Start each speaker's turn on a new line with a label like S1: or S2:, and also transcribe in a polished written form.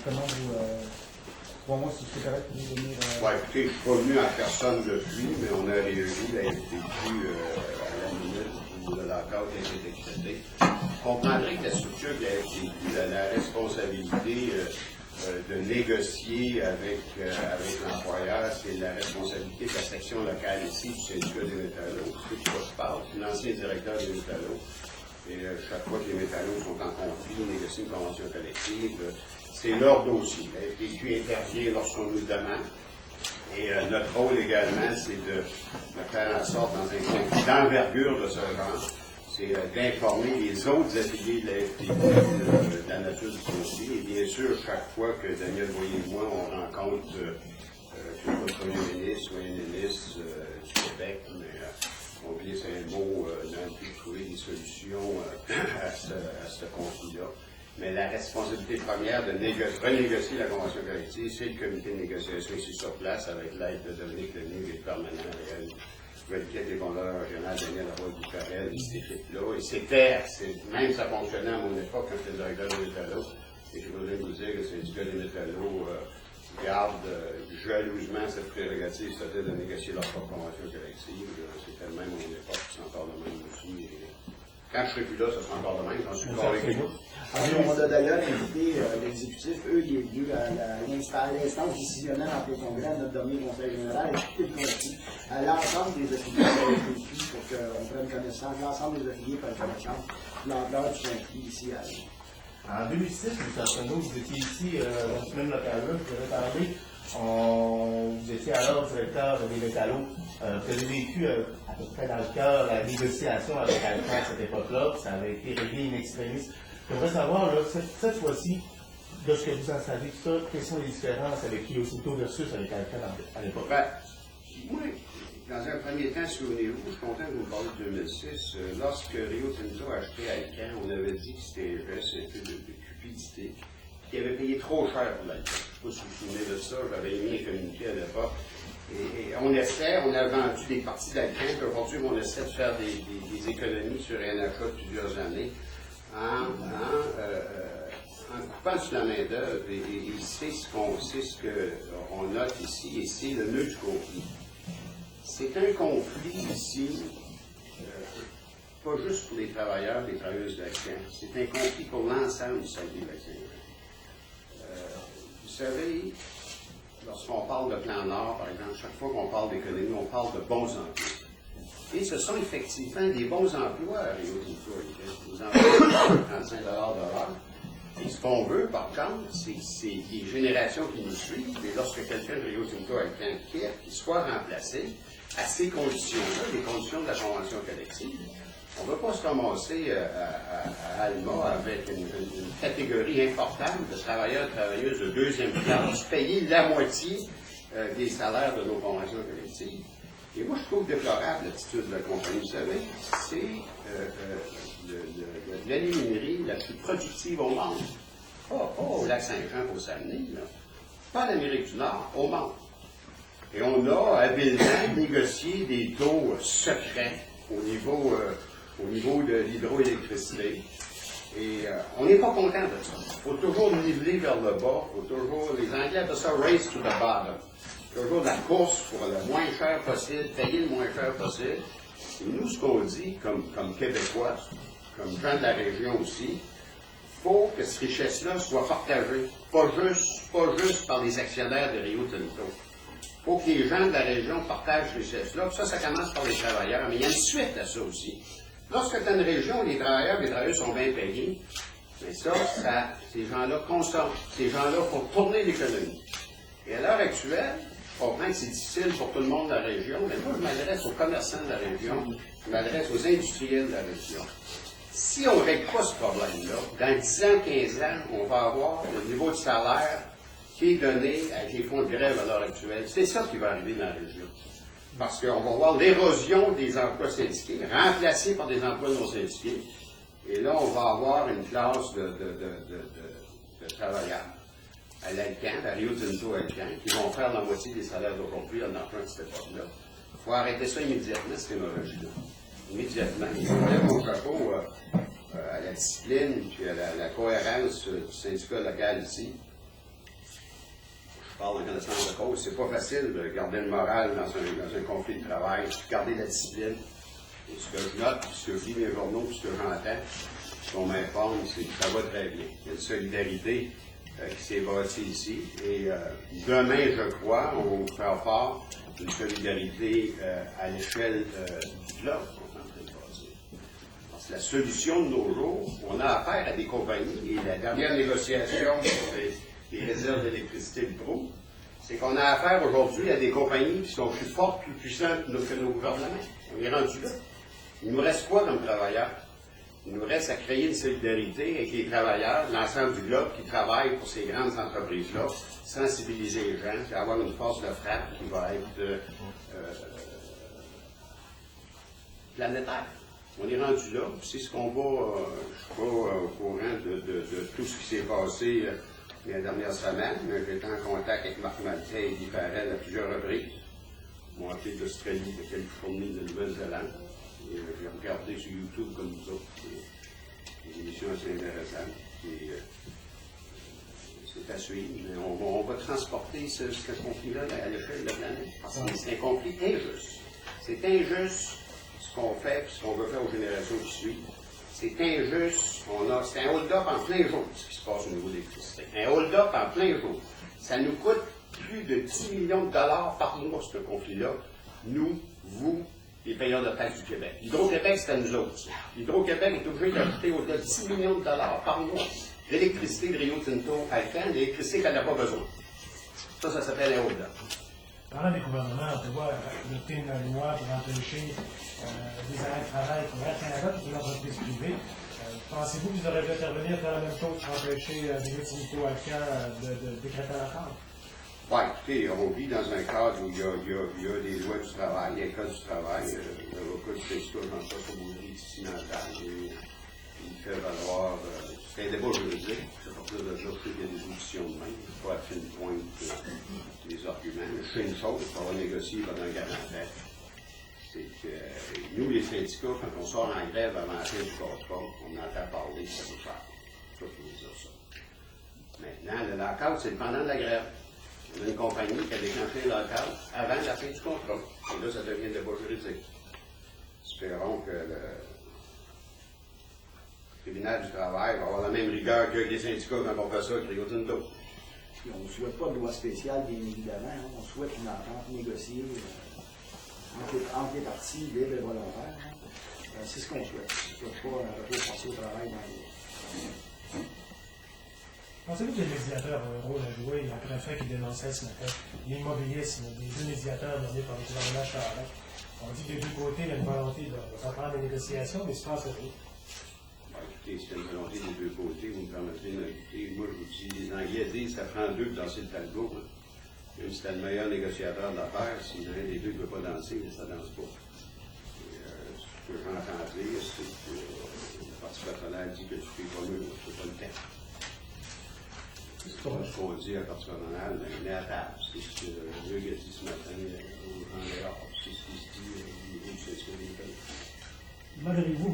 S1: Comment vous. Pour moi, si c'est correct, vous venir.
S2: Écoutez, je ne suis pas venu en personne depuis, mais on a réuni la FTQ à la minute où l'accord a été accepté. Vous comprendrez que la structure de la FTQ a la responsabilité de négocier avec l'employeur, c'est la responsabilité de la section locale ici du syndicat des métallos. C'est de quoi je parle. Je suis l'ancien directeur des métallos. Et chaque fois que les métallos sont en conflit, négocient une convention collective, c'est leur dossier. La FTQ intervient lorsqu'on nous le demande. Et notre rôle également, c'est de faire en sorte, dans un conflit d'envergure de ce genre, c'est d'informer les autres affiliés de la FTQ de la nature du conflit. Et bien sûr, chaque fois que Daniel Boyer et moi, on rencontre que le premier ministre ou un ministre du Québec, mais on glisse un mot dans le trouver des solutions à ce conflit-là. Mais la responsabilité première de renégocier la convention collective, c'est le comité de négociation ici sur place avec l'aide de Dominique Lenné et le permanent réel. Le contrôleur régional Daniel Roy-Ducarel, cette équipe-là. Et même ça fonctionnait à mon époque quand j'étais directeur des métallos. Et je voudrais vous dire que le syndicat des métallos garde jalousement cette prérogative, c'est-à-dire de négocier leur propre convention collective. C'était le même à mon époque, c'est encore le même aussi. Et quand je serai plus là, ça sera encore le même, j'en suis convaincu.
S3: On a d'ailleurs invité l'exécutif, eux, il est dû à l'instance décisionnelle entre le Congrès, à notre dernier Conseil général, et à l'ensemble des affiliés de la FTQ pour qu'on prenne connaissance, l'ensemble des affiliés prennent connaissance de l'ampleur du conflit ici à Lyon.
S4: En 2006, M. Arsenault, vous étiez ici dans ce même local-là, vous avez parlé, vous étiez alors directeur des métallos, vous avez vécu à peu près dans le cœur la négociation avec Alcan à cette époque-là, ça avait été réglé in extremis. J'aimerais savoir, là, cette fois-ci, de ce que vous en savez, tout ça, quelles sont les différences avec Rio Tinto versus avec Alcan à l'époque?
S2: Moi, dans un premier temps, souvenez-vous, je suis content de vous parler de 2006. Lorsque Rio Tinto a acheté Alcan, on avait dit que c'était un geste un peu de cupidité, qu'il avait payé trop cher pour l'Alcan. Je ne sais pas si vous vous souvenez de ça, j'avais émis un communiqué à l'époque. Et on a vendu des parties d'Alcan, puis aujourd'hui, on essaie de faire des économies sur un achat de plusieurs années en coupant sur la main-d'œuvre. Et c'est ce qu'on note ici, et c'est le nœud du conflit. C'est un conflit ici, pas juste pour les travailleurs et les travailleuses de l'Alcan, c'est un conflit pour l'ensemble du salarié de l'Alcan. Vous savez, lorsqu'on parle de plan Nord, par exemple, chaque fois qu'on parle d'économie, on parle de bons emplois. Et ce sont effectivement des bons emplois à Rio Tinto. Des emplois de 35 $ de l'heure. Et ce qu'on veut, par contre, c'est des générations qui nous suivent, et lorsque quelqu'un de Rio Tinto Alcan quitte, qu'il soit remplacé à ces conditions-là, les conditions de la convention collective. On ne va pas se ramasser à Alma avec une catégorie importante de travailleurs et travailleuses de deuxième classe, payer la moitié des salaires de nos conventions collectives. Et moi, je trouve déplorable l'attitude de la compagnie. Vous savez, c'est l'alluminerie la plus productive au monde. Pas au Lac-Saint-Jean, au Saguenay, pas en Amérique du Nord, au monde. Et on a habilement négocié des taux secrets au niveau de l'hydroélectricité. Et on n'est pas content de ça. Il faut toujours niveler vers le bas. Les Anglais appellent ça race to the bottom. Toujours la course pour le moins cher possible, payer le moins cher possible. Et nous, ce qu'on dit comme Québécois, comme gens de la région aussi, il faut que cette richesse-là soit partagée, pas juste par les actionnaires de Rio Tinto. Il faut que les gens de la région partagent cette richesse-là. Ça commence par les travailleurs, mais il y a une suite à ça aussi. Lorsque tu as une région où les travailleurs sont bien payés, mais ces gens-là consomment. Ces gens-là font tourner l'économie. Et à l'heure actuelle, je comprends que c'est difficile pour tout le monde de la région, mais moi, je m'adresse aux commerçants de la région, je m'adresse aux industriels de la région. Si on ne règle pas ce problème-là, dans 10 ans, 15 ans, on va avoir le niveau de salaire qui est donné avec les fonds de grève à l'heure actuelle. C'est ça qui va arriver dans la région. Parce qu'on va voir l'érosion des emplois syndiqués, remplacés par des emplois non syndiqués. Et là, on va avoir une classe de travailleurs à l'Alcan, à Rio Tinto Alcan, qui vont faire la moitié des salaires d'aujourd'hui en emploi de cette époque-là. Il faut arrêter ça immédiatement, cette hémorragie-là. Immédiatement. Il faut mettre mon chapeau à la discipline et à la cohérence du syndicat local ici. parle de connaissance de cause. C'est pas facile de garder le moral dans un conflit de travail, garder la discipline. Et ce que je note, ce que je lis dans les journaux, ce que j'entends, ce qu'on m'informe, c'est que ça va très bien. Il y a une solidarité qui s'est bâtie ici. Et demain, je crois, on va faire part d'une solidarité à l'échelle du globe. La solution de nos jours, on a affaire à des compagnies, et la dernière négociation sur les réserves d'électricité de Brou, c'est qu'on a affaire aujourd'hui à des compagnies qui sont plus fortes, plus puissantes que nos gouvernements. On est rendu là. Il nous reste quoi comme travailleurs? Il nous reste à créer une solidarité avec les travailleurs, l'ensemble du globe qui travaillent pour ces grandes entreprises-là, sensibiliser les gens, puis avoir une force de frappe qui va être planétaire. On est rendu là, c'est ce qu'on va, je suis pas au courant de tout ce qui s'est passé les dernières semaines, mais j'étais en contact avec Marc Maltais et Guy Farrell à plusieurs reprises. Ils m'ont appelé d'Australie, de Californie, de Nouvelle-Zélande. Et j'ai regardé sur YouTube comme nous autres. Des émissions assez intéressantes. Et c'est à suivre, mais on va transporter ce conflit-là à l'échelle de la planète. Parce que c'est un conflit injuste. C'est injuste ce qu'on fait et ce qu'on veut faire aux générations qui suivent. C'est injuste. C'est un hold-up en plein jour, ce qui se passe au niveau de l'électricité. Un hold-up en plein jour. Ça nous coûte plus de 10 millions de dollars par mois, ce conflit-là. Nous, vous, les payeurs de taxes du Québec. Hydro-Québec, c'est à nous autres. Hydro-Québec est obligé d'ajouter au-delà de 10 millions de dollars par mois l'électricité de Rio Tinto à Alcan, l'électricité qu'elle n'a pas besoin. Ça s'appelle un hold-up.
S5: Parlant des gouvernements, on prévoit adopter une loi pour empêcher des arrêts de travail pour Air Canada et pour l'entreprise privée. Pensez-vous que vous aurez dû intervenir faire la même chose pour empêcher des Tinto Alcan de décréter l'accord?
S2: Oui, écoutez, on vit dans un cadre où il y a des lois du travail, il y a un code du travail, l'avocat du syndicat Jean-François Baudry ici dans le cadre, et il fait valoir, c'est un débat juridique, c'est pas plus de dire qu'il y a des auditions de même, il faut pas à fine pointe des arguments, mais je sais une chose, il faut avoir négocié pendant un garantie, c'est que nous, les syndicats, quand on sort en grève avant la fin du contrat, on entend parler, ça nous fait. Ça, je peux dire ça. Maintenant, le lockout, c'est pendant la grève. On a une compagnie qui a déclenché un lockout avant la fin du contrat. Et là, ça devient un débat juridique. Espérons que le tribunal du travail va avoir la même rigueur qu'avec les syndicats quand on fait ça avec Rio Tinto.
S3: On ne souhaite pas de loi spéciale, bien évidemment. Hein. On souhaite une entente négociée entre les parties libres et volontaires. Hein. C'est ce qu'on souhaite. On ne souhaite pas un retour forcé au travail dans les...
S5: Pensez-vous que les médiateurs ont un rôle à jouer après un fait qui dénonçait ce matin l'immobilisme des deux médiateurs nommés par le gouvernement Charest? On dit que des deux côtés, il y a une volonté de reprendre les négociations, mais il se passe rien.
S2: Écoutez, c'est une volonté des deux côtés, vous me permettrez d'écouter. Moi, je vous dis, les Anglais disent ça prend deux pour danser le tango. Hein. Même si t'as le meilleur négociateur de la terre, si l'un des deux ne peut pas danser, ça ne danse pas. Et, ce que j'entends dire, c'est que le Parti patronal dit que tu fais pas mieux, c'est pas le temps. C'est ce qu'on dit à Parti patronal, mais on est à table. C'est ce que le gars a dit ce matin aux gens dehors. C'est ce qu'il se dit au niveau du social.
S5: Malgré vous,